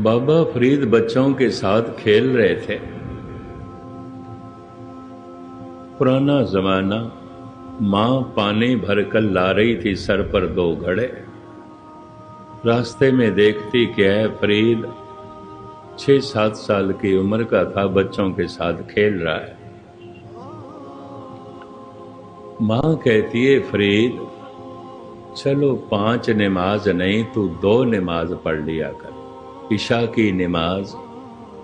बाबा फरीद बच्चों के साथ खेल रहे थे। पुराना जमाना, माँ पानी भरकर ला रही थी सर पर 2 घड़े। रास्ते में देखती क्या है, फरीद 6-7 साल की उम्र का था, बच्चों के साथ खेल रहा है। माँ कहती है, फरीद चलो 5 नमाज नहीं, तू 2 नमाज पढ़ लिया कर, इशा की नमाज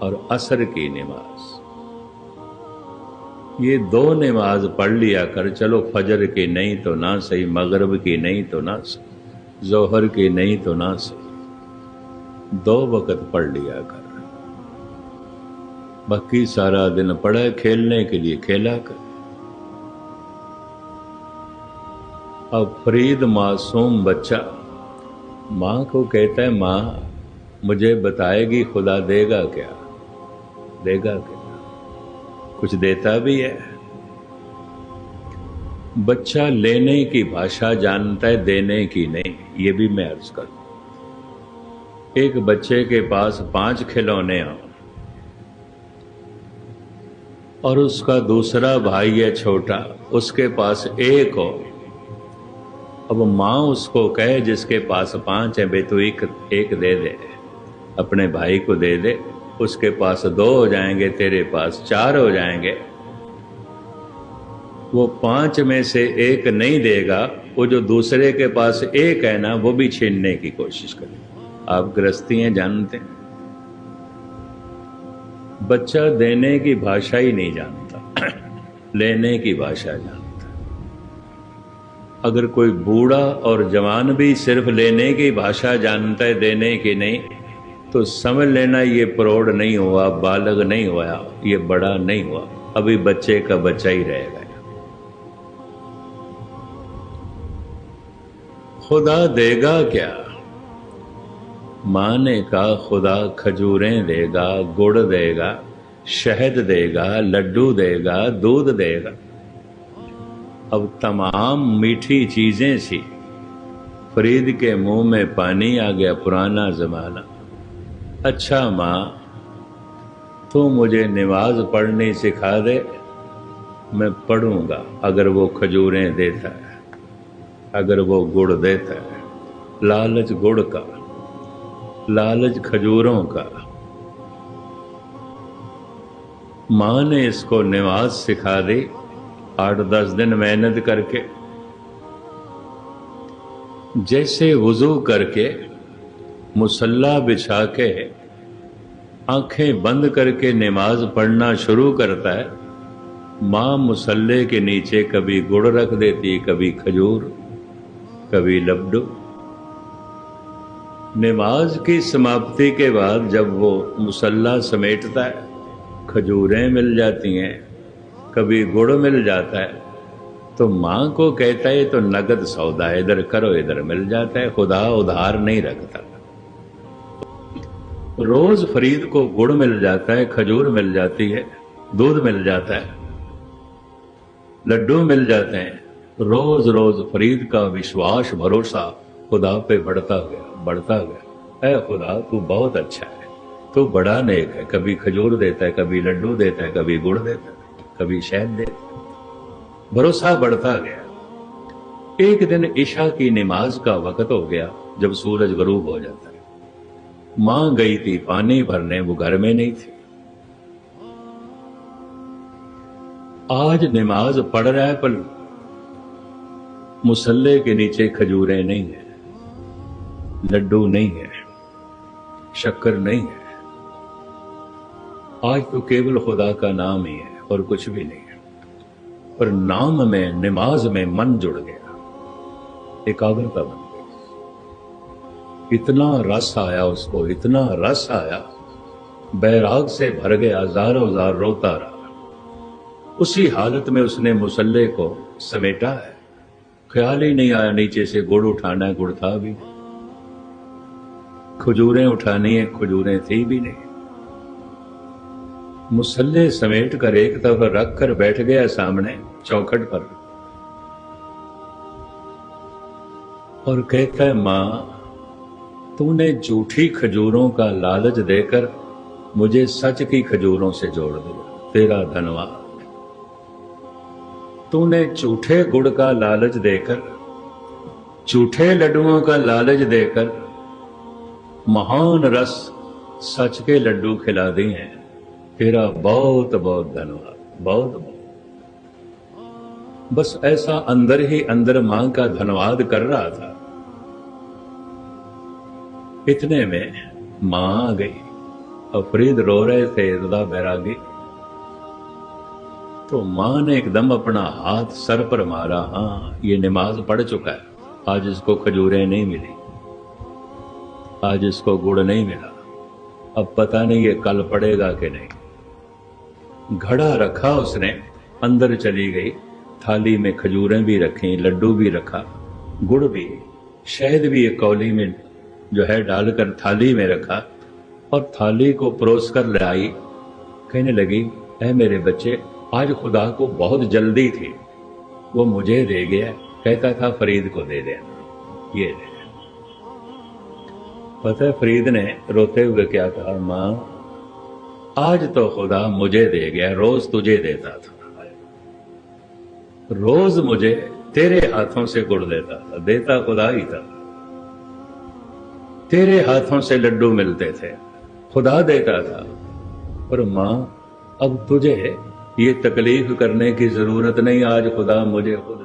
और असर की नमाज। ये 2 नमाज पढ़ लिया कर, चलो फजर की नहीं तो ना सही, मगरिब की नहीं तो ना सही, जोहर की नहीं तो ना सही, 2 वक्त पढ़ लिया कर। बाकी सारा दिन पड़ा खेलने के लिए खेला कर। अब फरीद मासूम बच्चा माँ को कहता है, माँ मुझे बताएगी खुदा देगा क्या? देगा क्या? कुछ देता भी है। बच्चा लेने की भाषा जानता है, देने की नहीं। ये भी मैं अर्ज करूं, एक बच्चे के पास 5 खिलौने हों और उसका दूसरा भाई है छोटा, उसके पास 1 हो। अब माँ उसको कहे जिसके पास 5 है, बे तू एक दे दे, अपने भाई को दे दे, उसके पास 2 हो जाएंगे, तेरे पास 4 हो जाएंगे। वो 5 में से 1 नहीं देगा, वो जो दूसरे के पास 1 है ना, वो भी छीनने की कोशिश करे। आप गृहस्थी हैं, जानते हैं। बच्चा देने की भाषा ही नहीं जानता, लेने की भाषा जानता। अगर कोई बूढ़ा और जवान भी सिर्फ लेने की भाषा जानता है, देने की नहीं, तो समझ लेना ये प्रौढ़ नहीं हुआ, बालग नहीं हुआ, ये बड़ा नहीं हुआ, अभी बच्चे का बच्चा ही रहेगा। खुदा देगा क्या? माँ ने कहा, खुदा खजूरें देगा, गुड़ देगा, शहद देगा, लड्डू देगा, दूध देगा। अब तमाम मीठी चीजें सी। फरीद के मुंह में पानी आ गया। पुराना जमाना। अच्छा माँ, तू मुझे नमाज पढ़नी सिखा दे, मैं पढ़ूंगा अगर वो खजूरें देता है, अगर वो गुड़ देता है। लालच गुड़ का, लालच खजूरों का। माँ ने इसको नमाज सिखा दी। 8-10 दिन मेहनत करके, जैसे वुजू करके मुसल्ला बिछा के आंखें बंद करके नमाज पढ़ना शुरू करता है, माँ मुसल्ले के नीचे कभी गुड़ रख देती, कभी खजूर, कभी लड्डू। नमाज की समाप्ति के बाद जब वो मुसल्ला समेटता है, खजूरें मिल जाती हैं, कभी गुड़ मिल जाता है, तो माँ को कहता है तो नगद सौदा है, इधर करो इधर मिल जाता है, खुदा उधार नहीं रखता। रोज फरीद को गुड़ मिल जाता है, खजूर मिल जाती है, दूध मिल जाता है, लड्डू मिल जाते हैं। रोज रोज फरीद का विश्वास भरोसा खुदा पे बढ़ता गया, बढ़ता गया। ऐ खुदा तू बहुत अच्छा है, तू बड़ा नेक है। कभी खजूर देता है, कभी लड्डू देता है, कभी गुड़ देता है, कभी शहद देता है। भरोसा बढ़ता गया। एक दिन इशा की नमाज का वक्त हो गया, जब सूरज गरूब हो जाता है। मां गई थी पानी भरने, वो घर में नहीं थी। आज नमाज पढ़ रहा है, पर मुसल्ले के नीचे खजूरें नहीं है, लड्डू नहीं है, शक्कर नहीं है। आज तो केवल खुदा का नाम ही है और कुछ भी नहीं है। पर नाम में, नमाज में मन जुड़ गया, एकाग्रता बन गई। इतना रस आया उसको, इतना रस आया, बैराग से भर गया, ज़ारों ज़ार रोता रहा। उसी हालत में उसने मुसल्ले को समेटा है। ख्याल ही नहीं आया नीचे से गुड़ उठाना है, गुड़ था भी। खजूरें उठानी है, खजूरें थी भी नहीं। मुसल्ले समेट कर एक तरफ रख कर बैठ गया सामने चौखट पर और कहता है, मां तूने झूठी खजूरों का लालच देकर मुझे सच की खजूरों से जोड़ दिया, तेरा धन्यवाद। तूने झूठे गुड़ का लालच देकर, झूठे लड्डुओं का लालच देकर महान रस सच के लड्डू खिला दिए हैं, तेरा बहुत बहुत धन्यवाद, बहुत बहुत। बस ऐसा अंदर ही अंदर मां का धन्यवाद कर रहा था, इतने में मां आ गई और फरीद रो रहे थे रुदा बैरागी। तो मां ने एकदम अपना हाथ सर पर मारा, हाँ ये नमाज पढ़ चुका है, आज इसको खजूरें नहीं मिली, आज इसको गुड़ नहीं मिला, अब पता नहीं ये कल पड़ेगा कि नहीं। घड़ा रखा उसने, अंदर चली गई, थाली में खजूरें भी रखी, लड्डू भी रखा, गुड़ भी, शहद भी एक कौली में जो है डालकर थाली में रखा और थाली को परोस कर लाई। कहने लगी, ऐ मेरे बच्चे, आज खुदा को बहुत जल्दी थी, वो मुझे दे गया, कहता था फरीद को दे देना, ये दे। पता है फरीद ने रोते हुए क्या कहा, मां आज तो खुदा मुझे दे गया, रोज तुझे देता था, रोज मुझे तेरे हाथों से गुड़ देता था, देता खुदा ही था, तेरे हाथों से लड्डू मिलते थे, खुदा देता था। पर मां अब तुझे ये तकलीफ करने की जरूरत नहीं, आज खुदा मुझे खुद